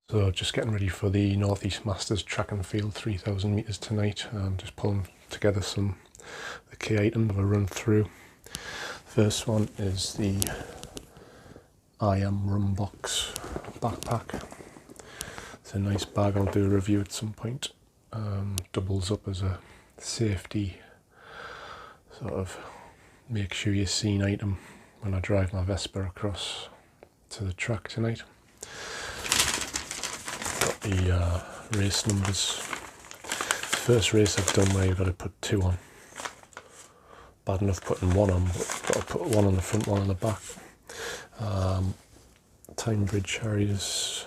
So just getting ready for the North East Masters track and field 3000 meters tonight. Just pulling together some of the key items of a run through. First one is the I Am Rum Box backpack. It's a nice bag. I'll do a review at some point. Doubles up as a safety sort of make sure you're seen item when I drive my Vespa across to the track tonight. Got the race numbers. First race I've done where you've got to put 2 on. Bad enough putting 1 on, but got to put 1 on the front, 1 on the back. Timebridge Harriers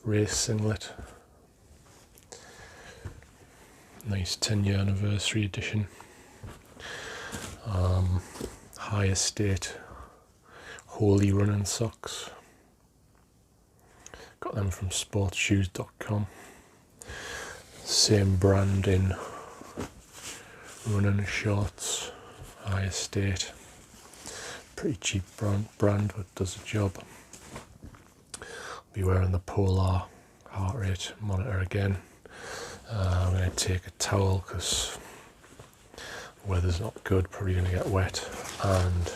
race singlet. Nice 10-year anniversary edition. High Estate Holy running socks. Got them from sportshoes.com. Same brand in running shorts. High Estate. Pretty cheap brand, but does the job. I'll be wearing the Polar heart rate monitor again. I'm going to take a towel because the weather's not good, probably going to get wet, and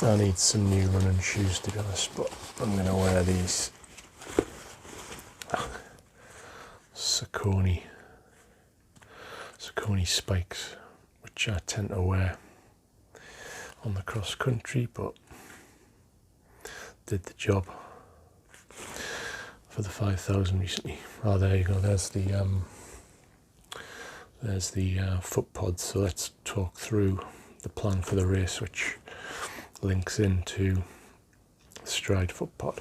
I need some new running shoes to be honest, but I'm going to wear these Saucony spikes, which I tend to wear on the cross country, but did the job for the 5000 recently. Oh, there you go. There's the foot pods. So let's talk through the plan for the race, which links into Stryd foot pod.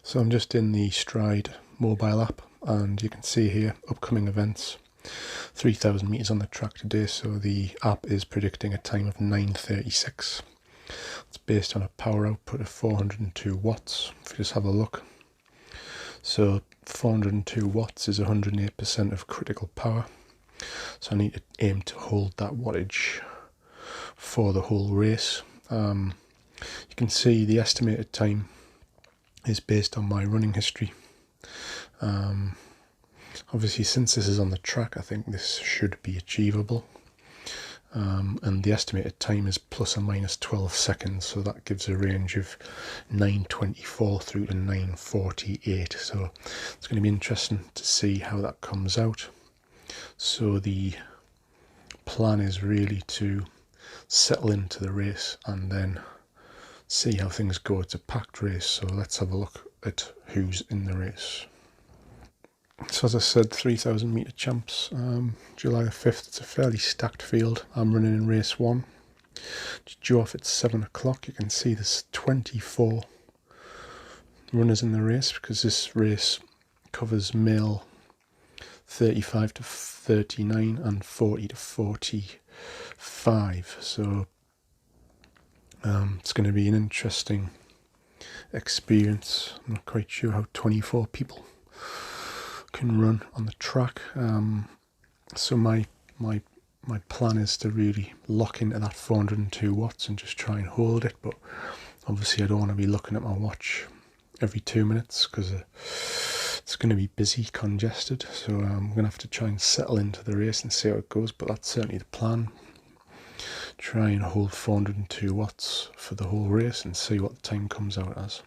So I'm just in the Stryd mobile app, and you can see here upcoming events. 3000 meters on the track today, so the app is predicting a time of 9:36. It's based on a power output of 402 watts. If you just have a look, so 402 watts is 108% of critical power, so I need to aim to hold that wattage for the whole race. You can see the estimated time is based on my running history. Obviously, since this is on the track, I think this should be achievable. And the estimated time is plus or minus 12 seconds, so that gives a range of 9:24 through to 9:48. So it's going to be interesting to see how that comes out. So the plan is really to settle into the race and then see how things go. It's a packed race, so let's have a look at who's in the race. So as I said, 3000 metre champs, July the 5th, it's a fairly stacked field. I'm running in race 1. Due off at 7 o'clock, you can see there's 24 runners in the race, because this race covers male 35 to 39 and 40 to 45. So it's going to be an interesting experience. I'm not quite sure how 24 people can run on the track. So my plan is to really lock into that 402 watts and just try and hold it, but obviously I don't want to be looking at my watch every 2 minutes because it's going to be busy, congested, so I'm going to have to try and settle into the race and see how it goes, but that's certainly the plan. Try and hold 402 watts for the whole race and see what the time comes out as.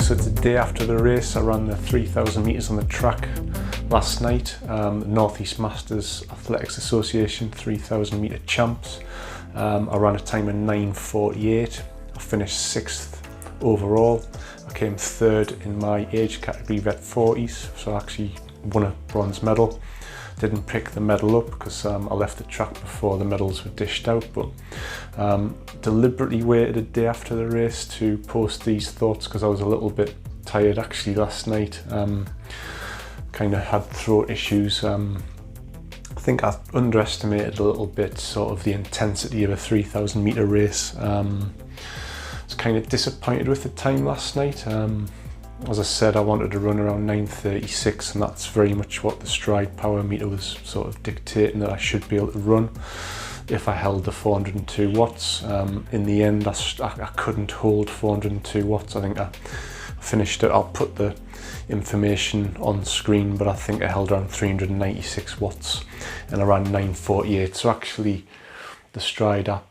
So it's a day after the race. I ran the 3000 metres on the track last night, the North East Masters Athletics Association 3000 metre champs. I ran a time of 9:48. I finished 6th overall. I came 3rd in my age category, vet 40s, so I actually won a bronze medal. Didn't pick the medal up because I left the track before the medals were dished out, but deliberately waited a day after the race to post these thoughts because I was a little bit tired actually last night. Kind of had throat issues. I think I underestimated a little bit sort of the intensity of a 3000 metre race. I was kind of disappointed with the time last night. As I said, I wanted to run around 9:36, and that's very much what the Stryd power meter was sort of dictating that I should be able to run if I held the 402 watts. In the end, I couldn't hold 402 watts. I think I finished it. I'll put the information on screen, but I think I held around 396 watts and I ran 9:48. So actually, the Stryd app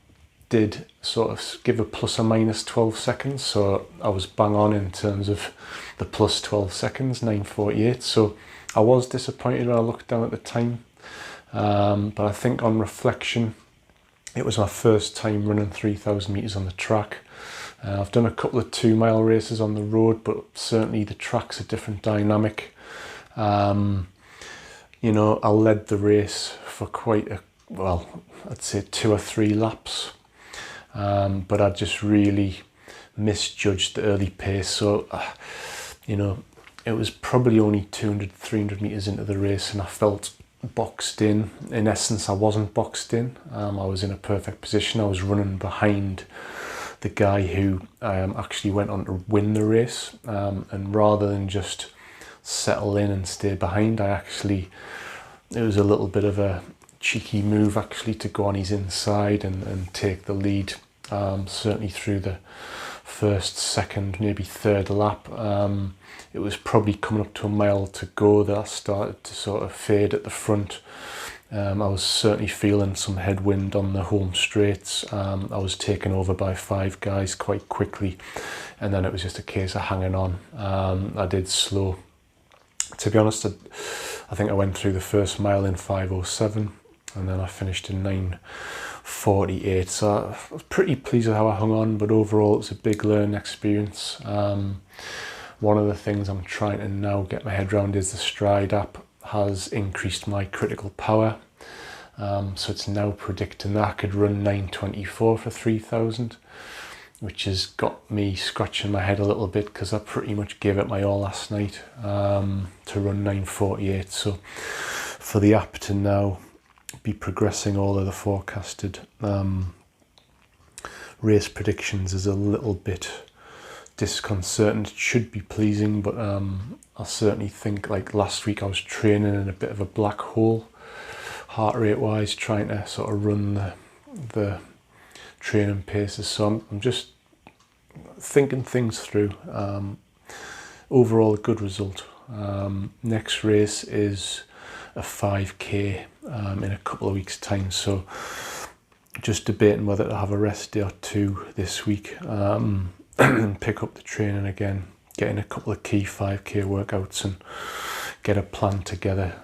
did sort of give a plus or minus 12 seconds, so I was bang on in terms of the plus 12 seconds, 9:48. So I was disappointed when I looked down at the time, but I think on reflection, it was my first time running 3000 metres on the track. I've done a couple of 2-mile races on the road, but certainly the track's a different dynamic. You know, I led the race for quite a, well, I'd say 2 or 3 laps. But I just really misjudged the early pace. So, you know, it was probably only 200, 300 metres into the race and I felt boxed in. In essence, I wasn't boxed in. I was in a perfect position. I was running behind the guy who actually went on to win the race. And rather than just settle in and stay behind, it was a little bit of a cheeky move actually to go on his inside and take the lead. Certainly through the first, second, maybe third lap. It was probably coming up to a mile to go that I started to sort of fade at the front. I was certainly feeling some headwind on the home straights. I was taken over by 5 guys quite quickly, and then it was just a case of hanging on. I did slow. To be honest, I think I went through the first mile in 5:07, and then I finished in 9:48. So I was pretty pleased with how I hung on, but overall it's a big learning experience. One of the things I'm trying to now get my head around is the Stryd app has increased my critical power. So it's now predicting that I could run 9:24 for 3000, which has got me scratching my head a little bit because I pretty much gave it my all last night to run 9:48. So for the app to now be progressing all of the forecasted race predictions is a little bit disconcerting. It should be pleasing, but I certainly think, like last week, I was training in a bit of a black hole, heart rate wise, trying to sort of run the training paces. So I'm just thinking things through. Overall, a good result. Next race is a 5k in a couple of weeks' time, so just debating whether to have a rest day or 2 this week and pick up the training again, getting a couple of key 5k workouts and get a plan together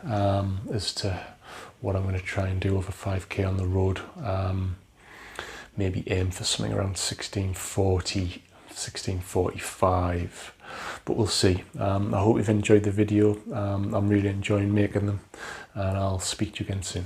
as to what I'm going to try and do over 5k on the road. Maybe aim for something around 16:40, 16:45, but we'll see. I hope you've enjoyed the video. I'm really enjoying making them, and I'll speak to you again soon.